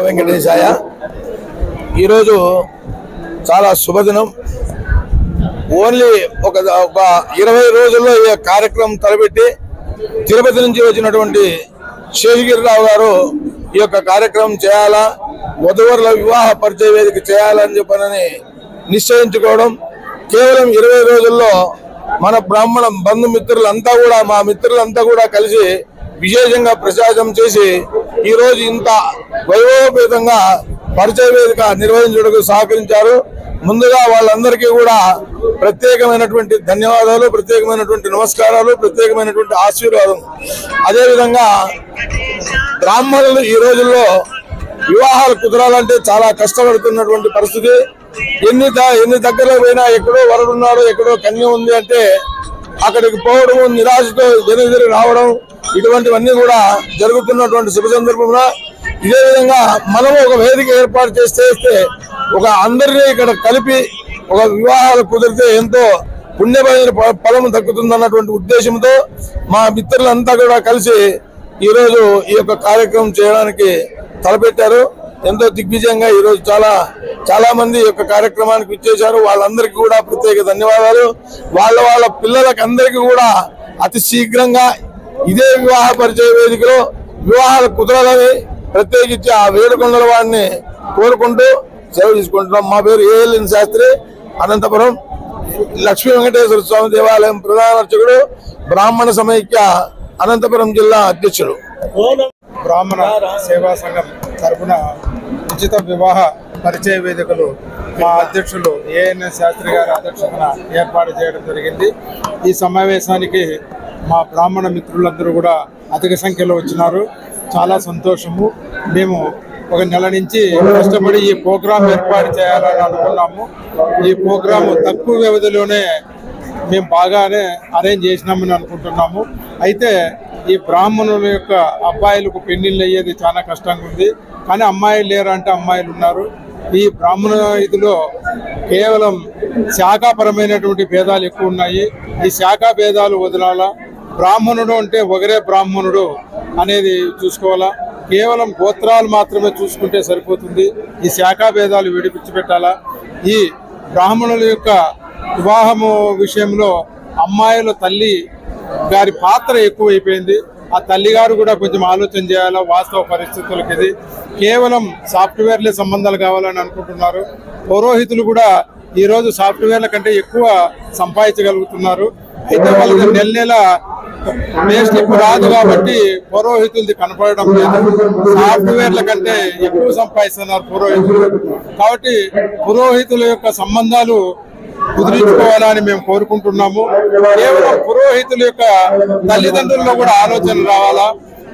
వెంకటేశాయ ఈరోజు చాలా శుభదినం. ఓన్లీ ఒక 20 రోజుల్లో ఈ కార్యక్రమం తలపెట్టి తిరుపతి నుంచి వచ్చినటువంటి శేషగిరిరావు గారు ఈ యొక్క కార్యక్రమం చేయాలా, వధువరుల వివాహ పరిచయ వేదిక చేయాలని చెప్పనని నిశ్చయించుకోవడం. కేవలం 20 రోజుల్లో మన బ్రాహ్మణ బంధుమిత్రులంతా కూడా, మా మిత్రులంతా కూడా కలిసి విశేషంగా ప్రచారం చేసి ఈరోజు ఇంత వైభవపేతంగా పరిచయ వేదిక నిర్వహించడానికి సహకరించారు. ముందుగా వాళ్ళందరికీ కూడా ప్రత్యేకమైనటువంటి ధన్యవాదాలు, ప్రత్యేకమైనటువంటి నమస్కారాలు, ప్రత్యేకమైనటువంటి ఆశీర్వాదం. అదేవిధంగా బ్రాహ్మణులు ఈ రోజుల్లో వివాహాలు కుదరాలంటే చాలా కష్టపడుతున్నటువంటి పరిస్థితి. ఎన్ని దగ్గరలో పోయినా ఎక్కడో వరుడున్నాడు, ఎక్కడో కన్య ఉంది అంటే అక్కడికి పోవడం, నిరాశతో వెనుదిరిగి రావడం, ఇటువంటివన్నీ కూడా జరుగుతున్నటువంటి శుభ సందర్భంలో ఇదే విధంగా మనం ఒక వేదిక ఏర్పాటు చేస్తే ఒక అందరినీ ఇక్కడ కలిపి ఒక వివాహాలు కుదిరితే ఎంతో పుణ్యమైన ఫలం దక్కుతుందన్నటువంటి ఉద్దేశంతో మా మిత్రులంతా కూడా కలిసి ఈరోజు ఈ యొక్క కార్యక్రమం చేయడానికి తలపెట్టారు. ఎంతో దిగ్విజయంగా ఈరోజు చాలా మంది ఈ యొక్క కార్యక్రమానికి ఇచ్చేశారు. వాళ్ళందరికీ కూడా ప్రత్యేక ధన్యవాదాలు. వాళ్ళ పిల్లలకి అందరికీ కూడా అతి శీఘ్రంగా ఇదే వివాహ పరిచయ వేదికలో వివాహాలు కుదరాలని ప్రత్యేకించి ఆ వేడుకొండల వాడిని కోరుకుంటూ సెలవు తీసుకుంటున్నాం. మా పేరు ఏఎల్ఎన్ శాస్త్రి, అనంతపురం లక్ష్మీ వెంకటేశ్వర స్వామి దేవాలయం ప్రధాన అర్చకుడు, బ్రాహ్మణ సమైక్య అనంతపురం జిల్లా అధ్యక్షుడు. బ్రాహ్మణ సేవా సంఘం తరఫున ఉచిత వివాహ పరిచయ వేదికలు మా అధ్యక్షులు ఏఎన్ఎస్ శాస్త్రి గారి అధ్యక్షతన ఏర్పాటు చేయడం జరిగింది. ఈ సమావేశానికి మా బ్రాహ్మణ మిత్రులందరూ కూడా అధిక సంఖ్యలో వచ్చినారు. చాలా సంతోషము. మేము ఒక నెల నుంచి కష్టపడి ఈ ప్రోగ్రాం ఏర్పాటు చేయాలని అనుకున్నాము. ఈ ప్రోగ్రాము తక్కువ వ్యవధిలోనే మేము బాగానే అరేంజ్ చేసినామని అనుకుంటున్నాము. అయితే ఈ బ్రాహ్మణుల యొక్క అబ్బాయిలకు పెళ్లిళ్ళు అయ్యేది చాలా కష్టంగా ఉంది. కానీ అమ్మాయిలు లేరంటే అమ్మాయిలు ఉన్నారు. ఈ బ్రాహ్మణ ఇదిలో కేవలం శాఖాపరమైనటువంటి భేదాలు ఎక్కువ ఉన్నాయి. ఈ శాఖా భేదాలు వదలాలా, బ్రాహ్మణుడు అంటే ఒకరే బ్రాహ్మణుడు అనేది చూసుకోవాలా. కేవలం గోత్రాలు మాత్రమే చూసుకుంటే సరిపోతుంది. ఈ శాఖా భేదాలు విడిపించిపెట్టాలా. ఈ బ్రాహ్మణుల యొక్క వివాహము విషయంలో అమ్మాయిల తల్లి గారి పాత్ర ఎక్కువైపోయింది. ఆ తల్లిగారు కూడా కొంచెం ఆలోచన చేయాలా. వాస్తవ పరిస్థితులకి ఇది కేవలం సాఫ్ట్వేర్లే సంబంధాలు కావాలని అనుకుంటున్నారు. పురోహితులు కూడా ఈరోజు సాఫ్ట్వేర్ల కంటే ఎక్కువ సంపాదించగలుగుతున్నారు. అయితే వాళ్ళకి నెల స్లిప్ రాదు కాబట్టి పురోహితులది కనపడడం లేదు. సాఫ్ట్వేర్ల కంటే ఎక్కువ సంపాదిస్తున్నారు పురోహితులు. కాబట్టి పురోహితుల యొక్క సంబంధాలు కుదిరించుకోవాలని మేము కోరుకుంటున్నాము. కేవలం పురోహితుల యొక్క తల్లిదండ్రుల్లో కూడా ఆలోచన రావాలా.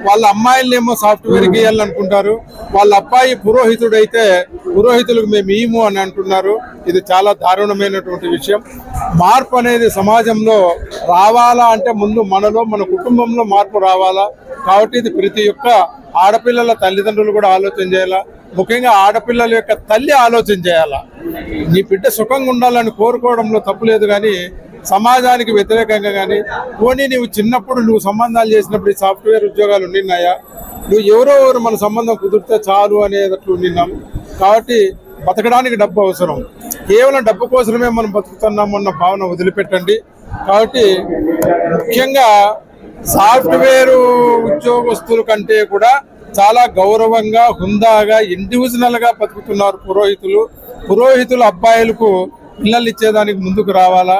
వాళ్ళ అమ్మాయిలనేమో సాఫ్ట్వేర్కి వేయాలనుకుంటారు, వాళ్ళ అబ్బాయి పురోహితుడైతే పురోహితులకు మేము ఇయ్యము అని అంటున్నారు. ఇది చాలా దారుణమైనటువంటి విషయం. మార్పు అనేది సమాజంలో రావాలా అంటే ముందు మనలో, మన కుటుంబంలో మార్పు రావాలా. కాబట్టి ఇది ప్రతి ఒక్క ఆడపిల్లల తల్లిదండ్రులు కూడా ఆలోచన చేయాలా. ముఖ్యంగా ఆడపిల్లల యొక్క తల్లి ఆలోచన చేయాలా. నీ బిడ్డ సుఖంగా ఉండాలని కోరుకోవడంలో తప్పులేదు, కానీ సమాజానికి వ్యతిరేకంగా కానీ పోనీ నువ్వు చిన్నప్పుడు నువ్వు సంబంధాలు చేసినప్పుడు ఈ సాఫ్ట్వేర్ ఉద్యోగాలు ఉండినాయా, నువ్వు ఎవరో మన సంబంధం కుదిరితే చాలు అనేటట్లు ఉండినాం. కాబట్టి బతకడానికి డబ్బు అవసరం. కేవలం డబ్బు కోసమే మనం బతుకుతున్నామన్న భావన వదిలిపెట్టండి. కాబట్టి ముఖ్యంగా సాఫ్ట్వేర్ ఉద్యోగస్తుల కంటే కూడా చాలా గౌరవంగా, హుందాగా, ఇండివిజువల్గా బతుకుతున్నారు పురోహితులు. పురోహితుల అబ్బాయిలకు పిల్లలు ఇచ్చేదానికి ముందుకు రావాలా.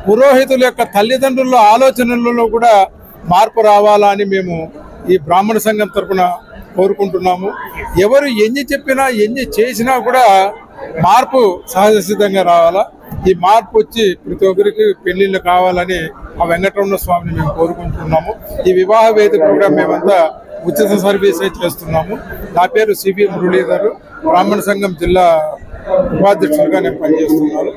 పురోహితుల యొక్క తల్లిదండ్రుల ఆలోచనలలో కూడా మార్పు రావాలా అని మేము ఈ బ్రాహ్మణ సంఘం తరఫున కోరుకుంటున్నాము. ఎవరు ఎన్ని చెప్పినా ఎన్ని చేసినా కూడా మార్పు సహజసిద్ధంగా రావాలా. ఈ మార్పు వచ్చి ప్రతి ఒక్కరికి పెళ్లిళ్ళు కావాలని ఆ వెంకటరమణ స్వామిని మేము కోరుకుంటున్నాము. ఈ వివాహ వేదిక ప్రోగ్రాం మేమంతా ఉచిత సర్వీసే చేస్తున్నాము. నా పేరు సిబి మురళీధర్, బ్రాహ్మణ సంఘం జిల్లా ఉపాధ్యక్షులుగా నేను పనిచేస్తున్నాను.